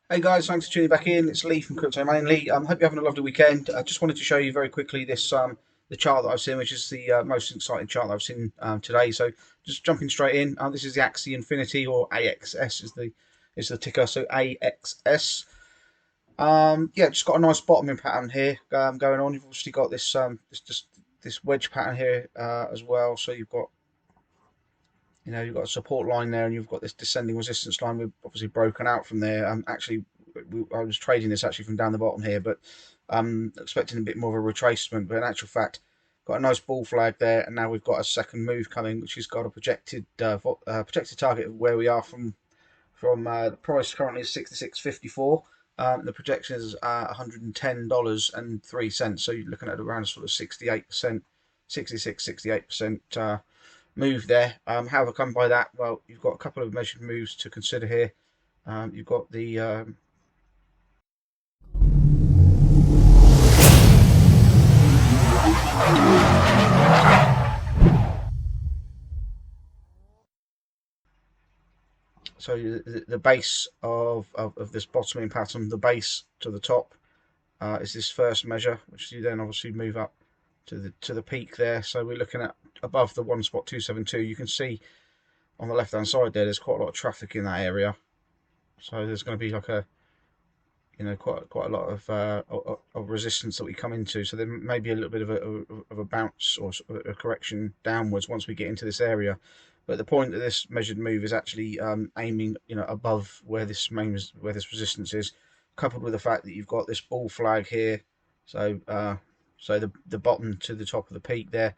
Hey guys, thanks for tuning back in. It's Lee from Crypto Man. Lee, hope you're having a lovely weekend. I just wanted to show you very quickly this the chart that I've seen, which is the most exciting chart that I've seen today. So just jumping straight in, this is the Axie Infinity, or AXS is the ticker. So AXS. Yeah, just got a nice bottoming pattern here going on. You've obviously got this wedge pattern here as well. So you've got a support line there, and you've got this descending resistance line. We've obviously broken out from there. Actually, I was trading this actually from down the bottom here, but expecting a bit more of a retracement. But in actual fact, got a nice bull flag there, and now we've got a second move coming, which has got a projected target of where we are from the price currently is 66.54. The projection is $110.03. So you're looking at around sort of 68%, 66, 68% move there. How have I come by that? Well, you've got a couple of measured moves to consider here. You've got the so the base of this bottoming pattern, the base to the top is this first measure, which you then obviously move up to the peak there. So we're looking at above the 1.272. You can see on the left hand side there's quite a lot of traffic in that area. So there's going to be like a quite a lot of resistance that we come into. So there may be a little bit of a bounce or a correction downwards once we get into this area. But the point of this measured move is actually aiming, above where this resistance is, coupled with the fact that you've got this bull flag here. So the bottom to the top of the peak there,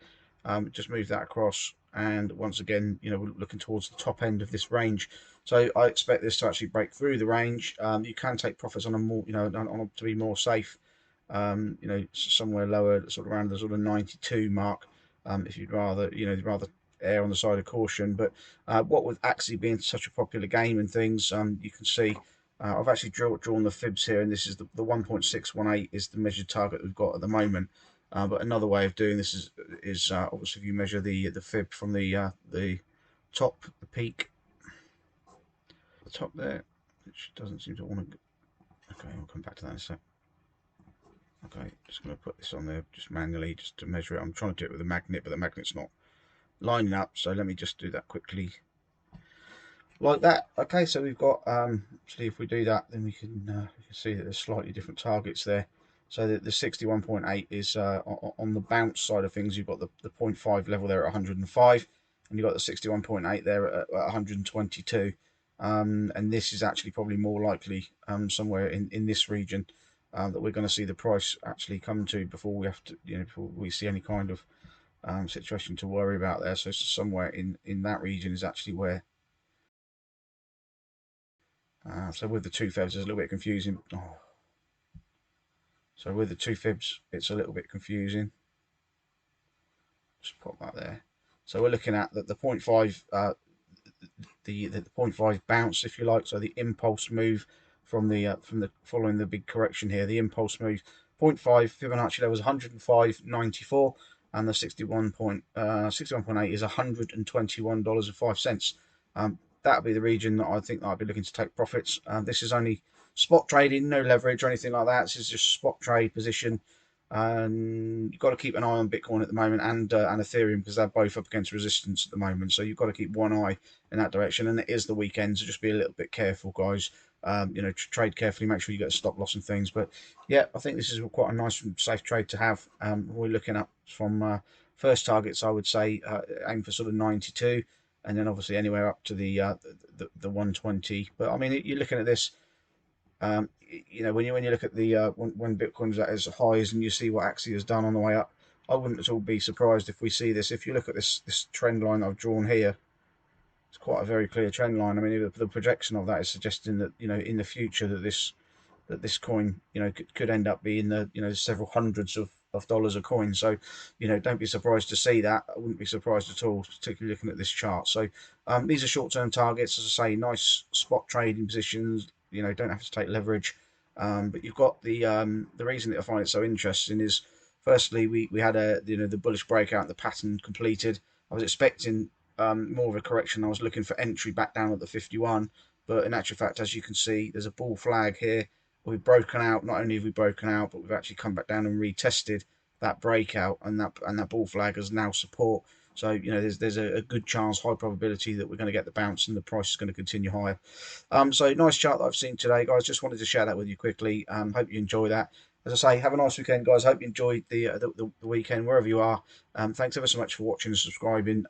just move that across, and once again, we're looking towards the top end of this range. So I expect this to actually break through the range. You can take profits on a more, to be more safe. Somewhere lower, sort of around the sort of 92 mark. If you'd rather err on the side of caution. But what with Axie being such a popular game and things, you can see I've actually drawn the fibs here, and this is the 1.618 is the measured target we've got at the moment. But another way of doing this is obviously if you measure the fib from the top, the peak, the top there, which doesn't seem to want to. Okay, I'll come back to that in a sec. Okay, just going to put this on there just manually, just to measure it. I'm trying to do it with a magnet, but the magnet's not lining up. So let me just do that quickly, like that. Okay, so we've got. See if we do that, then we can see that there's slightly different targets there. So the 61.8 is on the bounce side of things. You've got the zero point 0.5 level there at 105, and you've got the 61.8 there at 122. And this is actually probably more likely somewhere in this region that we're going to see the price actually come to before we have to, before we see any kind of situation to worry about there. So somewhere in that region is actually where. So with the two fibs, it's a little bit confusing. Oh, so with the two fibs, it's a little bit confusing. Just pop that there. So we're looking at the 0.5, the 0.5 bounce, if you like. So the impulse move from the following the big correction here, the impulse move. 0.5 Fibonacci level was 105.94, and the 61.8 is $121.05. That'll be the region that I think I'd be looking to take profits. This is only spot trading, no leverage or anything like that. This is just spot trade position. You've got to keep an eye on Bitcoin at the moment and Ethereum, because they're both up against resistance at the moment. So you've got to keep one eye in that direction. And it is the weekend, so just be a little bit careful, guys. Trade carefully. Make sure you get a stop loss and things. But yeah, I think this is quite a nice and safe trade to have. We're looking up from first targets. I would say aim for sort of 92, and then obviously anywhere up to the 120. But I mean, you're looking at this. When you look at the when Bitcoin's at its highs and you see what Axie has done on the way up, I wouldn't at all be surprised if we see this. If you look at this trend line I've drawn here, it's quite a very clear trend line. I mean, the projection of that is suggesting that in the future that this coin could end up being the several hundreds of dollars a coin. So don't be surprised to see that. I wouldn't be surprised at all, particularly looking at this chart. So these are short-term targets, as I say, nice spot trading positions. Don't have to take leverage. But you've got the reason that I find it so interesting is, firstly, we had the bullish breakout, the pattern completed. I was expecting more of a correction. I was looking for entry back down at the 51, but in actual fact, as you can see, there's a bull flag here. We've broken out. Not only have we broken out, but we've actually come back down and retested that breakout, and that bull flag is now support. So there's a good chance, high probability, that we're going to get the bounce and the price is going to continue higher. So nice chart that I've seen today, guys. Just wanted to share that with you quickly. Hope you enjoy that. As I say, have a nice weekend, guys. Hope you enjoyed the weekend wherever you are. Thanks ever so much for watching and subscribing,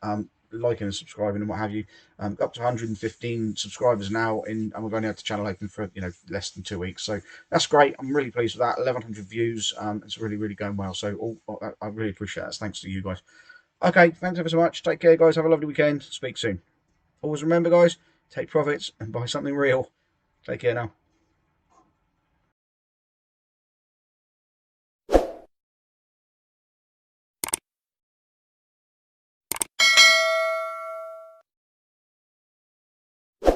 liking and subscribing and what have you. Up to 115 subscribers now, and we've only had the channel open for less than 2 weeks, so that's great. I'm really pleased with that. 1,100 views. It's really going well. So I really appreciate that. Thanks to you guys. Okay, thanks ever so much. Take care, guys. Have a lovely weekend. Speak soon. Always remember, guys, take profits and buy something real. Take care now.